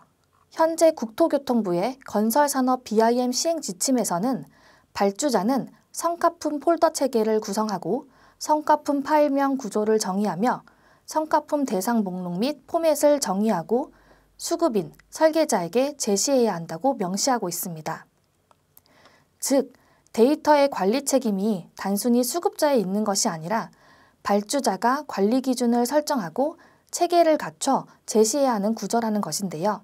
현재 국토교통부의 건설산업 BIM 시행 지침에서는 발주자는 성과품 폴더 체계를 구성하고 성과품 파일명 구조를 정의하며 성과품 대상 목록 및 포맷을 정의하고 수급인, 설계자에게 제시해야 한다고 명시하고 있습니다. 즉, 데이터의 관리 책임이 단순히 수급자에 있는 것이 아니라 발주자가 관리 기준을 설정하고 체계를 갖춰 제시해야 하는 구조라는 것인데요.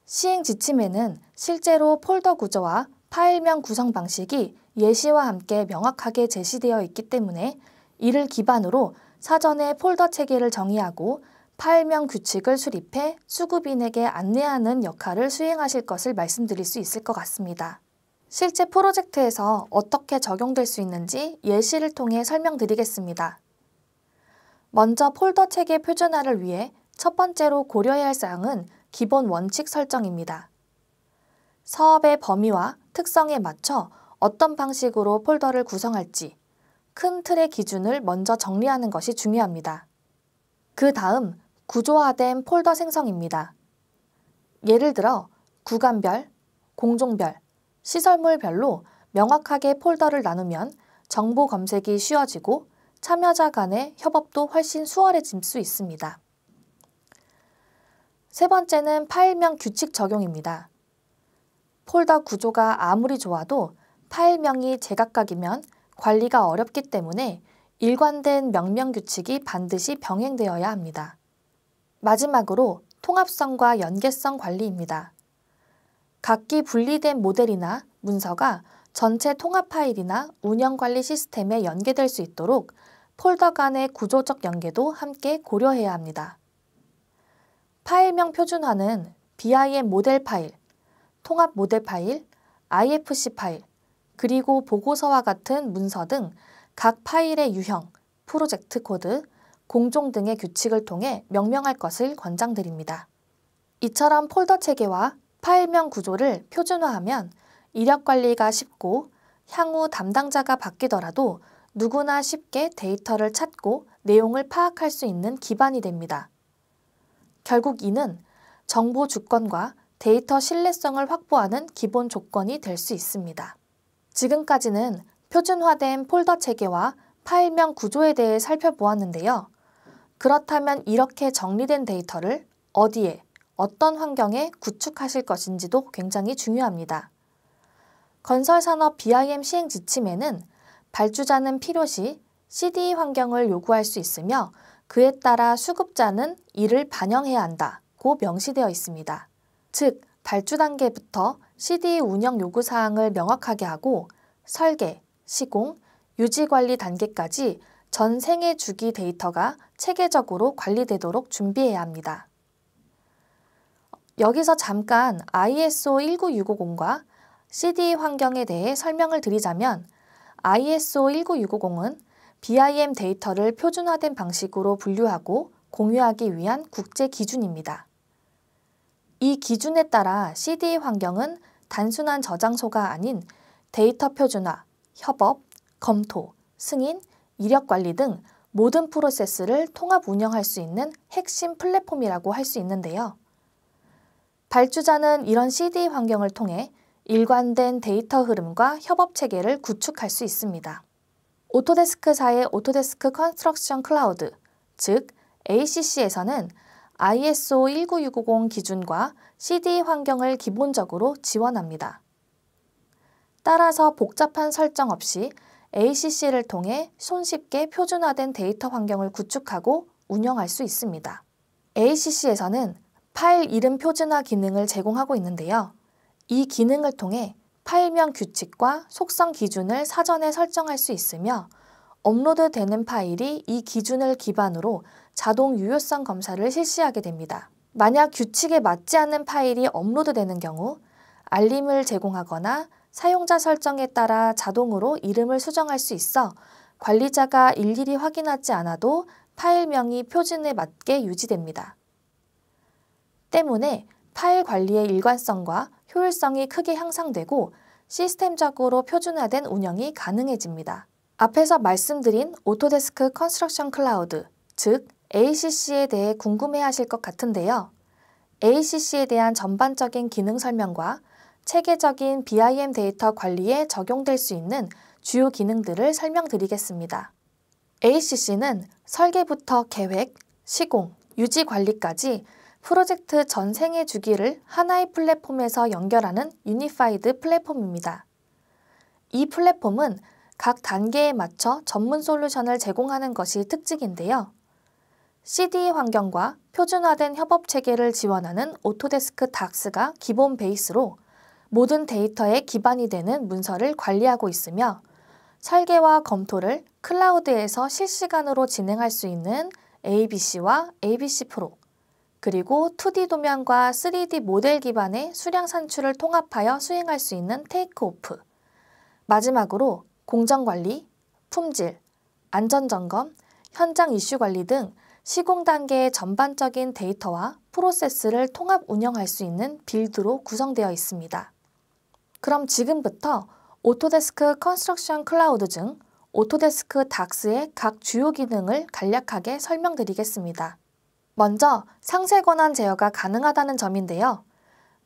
시행 지침에는 실제로 폴더 구조와 파일명 구성 방식이 예시와 함께 명확하게 제시되어 있기 때문에 이를 기반으로 사전에 폴더 체계를 정의하고 파일명 규칙을 수립해 수급인에게 안내하는 역할을 수행하실 것을 말씀드릴 수 있을 것 같습니다. 실제 프로젝트에서 어떻게 적용될 수 있는지 예시를 통해 설명드리겠습니다. 먼저 폴더 체계 표준화를 위해 첫 번째로 고려해야 할 사항은 기본 원칙 설정입니다. 사업의 범위와 특성에 맞춰 어떤 방식으로 폴더를 구성할지 큰 틀의 기준을 먼저 정리하는 것이 중요합니다. 그 다음 구조화된 폴더 생성입니다. 예를 들어 구간별, 공종별, 시설물별로 명확하게 폴더를 나누면 정보 검색이 쉬워지고 참여자 간의 협업도 훨씬 수월해질 수 있습니다. 세 번째는 파일명 규칙 적용입니다. 폴더 구조가 아무리 좋아도 파일명이 제각각이면 관리가 어렵기 때문에 일관된 명명 규칙이 반드시 병행되어야 합니다. 마지막으로 통합성과 연계성 관리입니다. 각기 분리된 모델이나 문서가 전체 통합 파일이나 운영관리 시스템에 연계될 수 있도록 폴더 간의 구조적 연계도 함께 고려해야 합니다. 파일명 표준화는 BIM 모델 파일, 통합 모델 파일, IFC 파일, 그리고 보고서와 같은 문서 등 각 파일의 유형, 프로젝트 코드, 공종 등의 규칙을 통해 명명할 것을 권장드립니다. 이처럼 폴더 체계와 파일명 구조를 표준화하면 이력 관리가 쉽고 향후 담당자가 바뀌더라도 누구나 쉽게 데이터를 찾고 내용을 파악할 수 있는 기반이 됩니다. 결국 이는 정보 주권과 데이터 신뢰성을 확보하는 기본 조건이 될 수 있습니다. 지금까지는 표준화된 폴더 체계와 파일명 구조에 대해 살펴보았는데요. 그렇다면 이렇게 정리된 데이터를 어디에, 어떤 환경에 구축하실 것인지도 굉장히 중요합니다. 건설산업 BIM 시행 지침에는 발주자는 필요시 CDE 환경을 요구할 수 있으며 그에 따라 수급자는 이를 반영해야 한다고 명시되어 있습니다. 즉, 발주 단계부터 CDE 운영 요구사항을 명확하게 하고 설계, 시공, 유지관리 단계까지 전 생애 주기 데이터가 체계적으로 관리되도록 준비해야 합니다. 여기서 잠깐 ISO 19650과 CDE 환경에 대해 설명을 드리자면 ISO 19650은 BIM 데이터를 표준화된 방식으로 분류하고 공유하기 위한 국제 기준입니다. 이 기준에 따라 CDE 환경은 단순한 저장소가 아닌 데이터 표준화, 협업, 검토, 승인, 이력 관리 등 모든 프로세스를 통합 운영할 수 있는 핵심 플랫폼이라고 할 수 있는데요. 발주자는 이런 CDE 환경을 통해 일관된 데이터 흐름과 협업 체계를 구축할 수 있습니다. 오토데스크사의 오토데스크 컨스트럭션 클라우드, 즉 ACC에서는 ISO 19650 기준과 CDE 환경을 기본적으로 지원합니다. 따라서 복잡한 설정 없이 ACC를 통해 손쉽게 표준화된 데이터 환경을 구축하고 운영할 수 있습니다. ACC에서는 파일 이름 표준화 기능을 제공하고 있는데요. 이 기능을 통해 파일명 규칙과 속성 기준을 사전에 설정할 수 있으며 업로드되는 파일이 이 기준을 기반으로 자동 유효성 검사를 실시하게 됩니다. 만약 규칙에 맞지 않는 파일이 업로드되는 경우 알림을 제공하거나 사용자 설정에 따라 자동으로 이름을 수정할 수 있어 관리자가 일일이 확인하지 않아도 파일명이 표준에 맞게 유지됩니다. 때문에 파일 관리의 일관성과 효율성이 크게 향상되고 시스템적으로 표준화된 운영이 가능해집니다. 앞에서 말씀드린 오토데스크 컨스트럭션 클라우드, 즉 ACC에 대해 궁금해하실 것 같은데요. ACC에 대한 전반적인 기능 설명과 체계적인 BIM 데이터 관리에 적용될 수 있는 주요 기능들을 설명드리겠습니다. ACC는 설계부터 계획, 시공, 유지 관리까지 프로젝트 전 생애 주기를 하나의 플랫폼에서 연결하는 유니파이드 플랫폼입니다. 이 플랫폼은 각 단계에 맞춰 전문 솔루션을 제공하는 것이 특징인데요. CDE 환경과 표준화된 협업 체계를 지원하는 오토데스크 닥스가 기본 베이스로 모든 데이터의 기반이 되는 문서를 관리하고 있으며 설계와 검토를 클라우드에서 실시간으로 진행할 수 있는 ABC와 ABC 프로, 그리고 2D 도면과 3D 모델 기반의 수량 산출을 통합하여 수행할 수 있는 테이크오프, 마지막으로 공정관리, 품질, 안전점검, 현장 이슈 관리 등 시공 단계의 전반적인 데이터와 프로세스를 통합 운영할 수 있는 빌드로 구성되어 있습니다. 그럼 지금부터 오토데스크 컨스트럭션 클라우드 중 오토데스크 닥스의 각 주요 기능을 간략하게 설명드리겠습니다. 먼저 상세 권한 제어가 가능하다는 점인데요.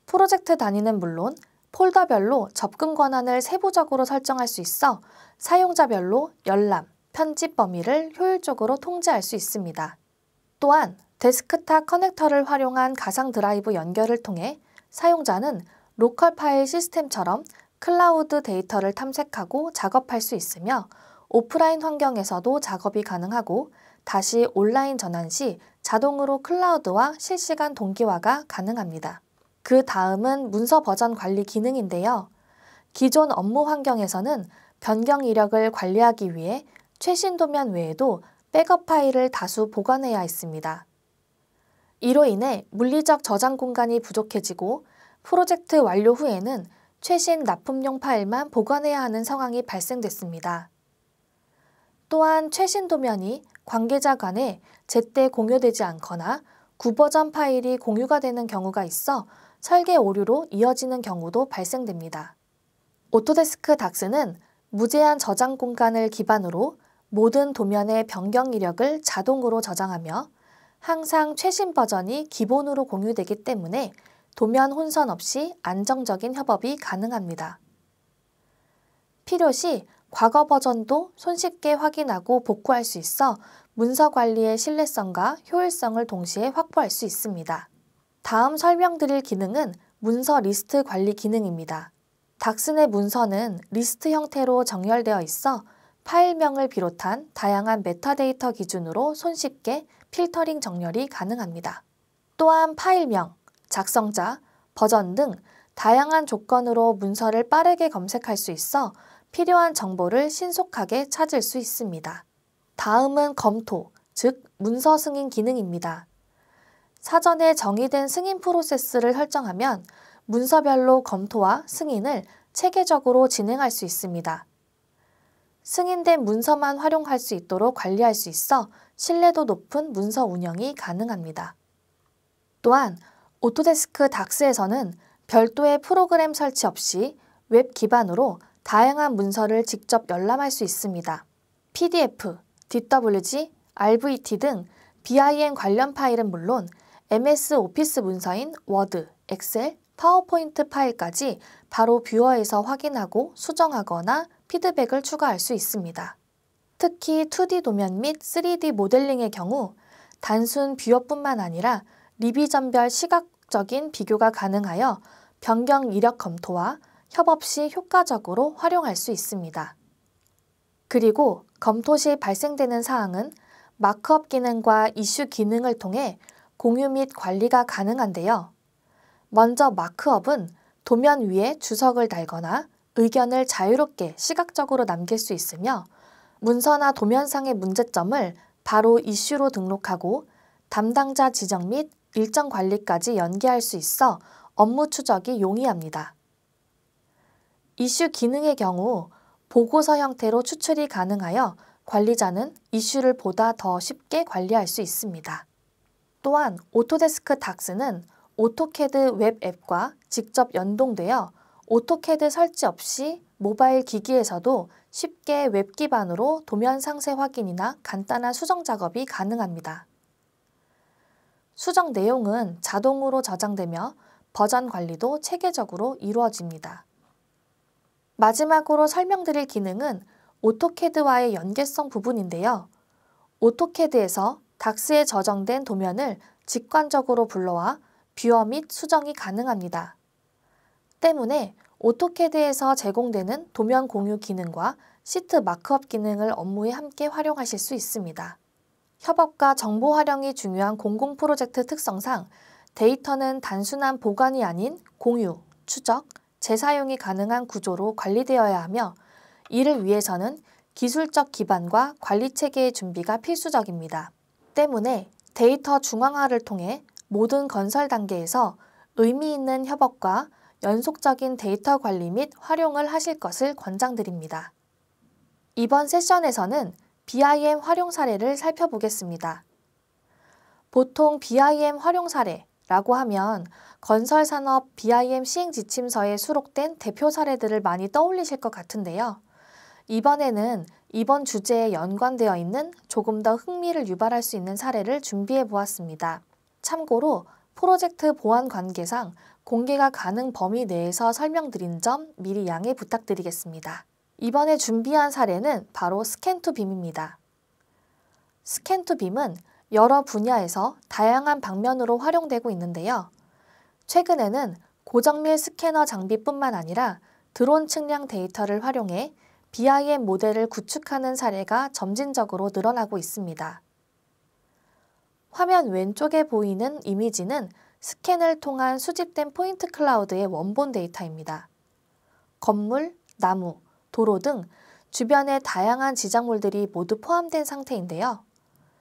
프로젝트 단위는 물론 폴더별로 접근 권한을 세부적으로 설정할 수 있어 사용자별로 열람, 편집 범위를 효율적으로 통제할 수 있습니다. 또한 데스크탑 커넥터를 활용한 가상 드라이브 연결을 통해 사용자는 로컬 파일 시스템처럼 클라우드 데이터를 탐색하고 작업할 수 있으며 오프라인 환경에서도 작업이 가능하고 다시 온라인 전환 시 자동으로 클라우드와 실시간 동기화가 가능합니다. 그 다음은 문서 버전 관리 기능인데요. 기존 업무 환경에서는 변경 이력을 관리하기 위해 최신 도면 외에도 백업 파일을 다수 보관해야 했습니다. 이로 인해 물리적 저장 공간이 부족해지고 프로젝트 완료 후에는 최신 납품용 파일만 보관해야 하는 상황이 발생됐습니다. 또한 최신 도면이 관계자 간에 제때 공유되지 않거나 구버전 파일이 공유가 되는 경우가 있어 설계 오류로 이어지는 경우도 발생됩니다. 오토데스크 닥스는 무제한 저장 공간을 기반으로 모든 도면의 변경 이력을 자동으로 저장하며 항상 최신 버전이 기본으로 공유되기 때문에 도면 혼선 없이 안정적인 협업이 가능합니다. 필요시 과거 버전도 손쉽게 확인하고 복구할 수 있어 문서 관리의 신뢰성과 효율성을 동시에 확보할 수 있습니다. 다음 설명드릴 기능은 문서 리스트 관리 기능입니다. 닥스 내 문서는 리스트 형태로 정렬되어 있어 파일명을 비롯한 다양한 메타데이터 기준으로 손쉽게 필터링 정렬이 가능합니다. 또한 파일명, 작성자, 버전 등 다양한 조건으로 문서를 빠르게 검색할 수 있어 필요한 정보를 신속하게 찾을 수 있습니다. 다음은 검토, 즉 문서 승인 기능입니다. 사전에 정의된 승인 프로세스를 설정하면 문서별로 검토와 승인을 체계적으로 진행할 수 있습니다. 승인된 문서만 활용할 수 있도록 관리할 수 있어 신뢰도 높은 문서 운영이 가능합니다. 또한 오토데스크 닥스에서는 별도의 프로그램 설치 없이 웹 기반으로 다양한 문서를 직접 열람할 수 있습니다. PDF, DWG, RVT 등 BIM 관련 파일은 물론 MS 오피스 문서인 워드, 엑셀, 파워포인트 파일까지 바로 뷰어에서 확인하고 수정하거나 피드백을 추가할 수 있습니다. 특히 2D 도면 및 3D 모델링의 경우 단순 뷰어뿐만 아니라 리비전별 시각적인 비교가 가능하여 변경 이력 검토와 협업 시 효과적으로 활용할 수 있습니다. 그리고 검토 시 발생되는 사항은 마크업 기능과 이슈 기능을 통해 공유 및 관리가 가능한데요. 먼저 마크업은 도면 위에 주석을 달거나 의견을 자유롭게 시각적으로 남길 수 있으며 문서나 도면상의 문제점을 바로 이슈로 등록하고 담당자 지정 및 일정 관리까지 연계할 수 있어 업무 추적이 용이합니다. 이슈 기능의 경우 보고서 형태로 추출이 가능하여 관리자는 이슈를 보다 더 쉽게 관리할 수 있습니다. 또한 오토데스크 닥스는 오토캐드 웹 앱과 직접 연동되어 오토캐드 설치 없이 모바일 기기에서도 쉽게 웹 기반으로 도면 상세 확인이나 간단한 수정 작업이 가능합니다. 수정 내용은 자동으로 저장되며 버전 관리도 체계적으로 이루어집니다. 마지막으로 설명드릴 기능은 오토캐드와의 연계성 부분인데요. 오토캐드에서 닥스에 저장된 도면을 직관적으로 불러와 뷰어 및 수정이 가능합니다. 때문에 오토캐드에서 제공되는 도면 공유 기능과 시트 마크업 기능을 업무에 함께 활용하실 수 있습니다. 협업과 정보 활용이 중요한 공공 프로젝트 특성상 데이터는 단순한 보관이 아닌 공유, 추적, 재사용이 가능한 구조로 관리되어야 하며 이를 위해서는 기술적 기반과 관리 체계의 준비가 필수적입니다. 때문에 데이터 중앙화를 통해 모든 건설 단계에서 의미 있는 협업과 연속적인 데이터 관리 및 활용을 하실 것을 권장드립니다. 이번 세션에서는 BIM 활용 사례를 살펴보겠습니다. 보통 BIM 활용 사례라고 하면 건설산업 BIM 시행 지침서에 수록된 대표 사례들을 많이 떠올리실 것 같은데요. 이번에는 이번 주제에 연관되어 있는 조금 더 흥미를 유발할 수 있는 사례를 준비해 보았습니다. 참고로 프로젝트 보안 관계상 공개가 가능 범위 내에서 설명드린 점 미리 양해 부탁드리겠습니다. 이번에 준비한 사례는 바로 스캔2빔입니다. 스캔2빔은 여러 분야에서 다양한 방면으로 활용되고 있는데요. 최근에는 고정밀 스캐너 장비뿐만 아니라 드론 측량 데이터를 활용해 BIM 모델을 구축하는 사례가 점진적으로 늘어나고 있습니다. 화면 왼쪽에 보이는 이미지는 스캔을 통한 수집된 포인트 클라우드의 원본 데이터입니다. 건물, 나무, 도로 등 주변의 다양한 지작물들이 모두 포함된 상태인데요.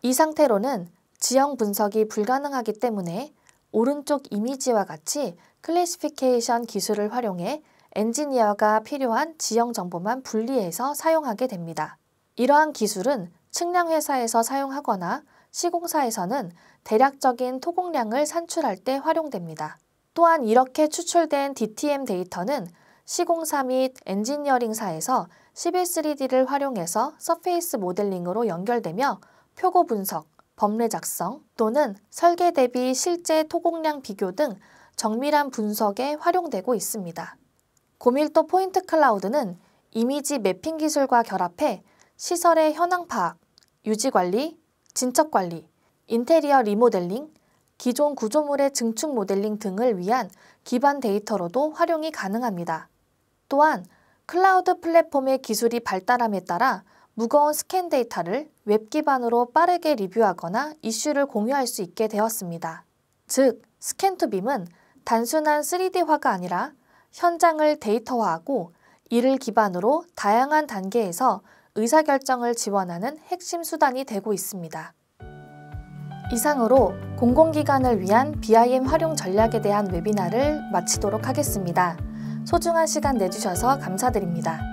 이 상태로는 지형 분석이 불가능하기 때문에 오른쪽 이미지와 같이 클래시피케이션 기술을 활용해 엔지니어가 필요한 지형 정보만 분리해서 사용하게 됩니다. 이러한 기술은 측량 회사에서 사용하거나 시공사에서는 대략적인 토공량을 산출할 때 활용됩니다. 또한 이렇게 추출된 DTM 데이터는 시공사 및 엔지니어링사에서 11.3D를 활용해서 서페이스 모델링으로 연결되며 표고 분석, 범례 작성 또는 설계 대비 실제 토공량 비교 등 정밀한 분석에 활용되고 있습니다. 고밀도 포인트 클라우드는 이미지 매핑 기술과 결합해 시설의 현황 파악, 유지 관리, 진척 관리, 인테리어 리모델링, 기존 구조물의 증축 모델링 등을 위한 기반 데이터로도 활용이 가능합니다. 또한 클라우드 플랫폼의 기술이 발달함에 따라 무거운 스캔 데이터를 웹 기반으로 빠르게 리뷰하거나 이슈를 공유할 수 있게 되었습니다. 즉, 스캔투빔은 단순한 3D화가 아니라 현장을 데이터화하고 이를 기반으로 다양한 단계에서 의사결정을 지원하는 핵심 수단이 되고 있습니다. 이상으로 공공기관을 위한 BIM 활용 전략에 대한 웨비나를 마치도록 하겠습니다. 소중한 시간 내주셔서 감사드립니다.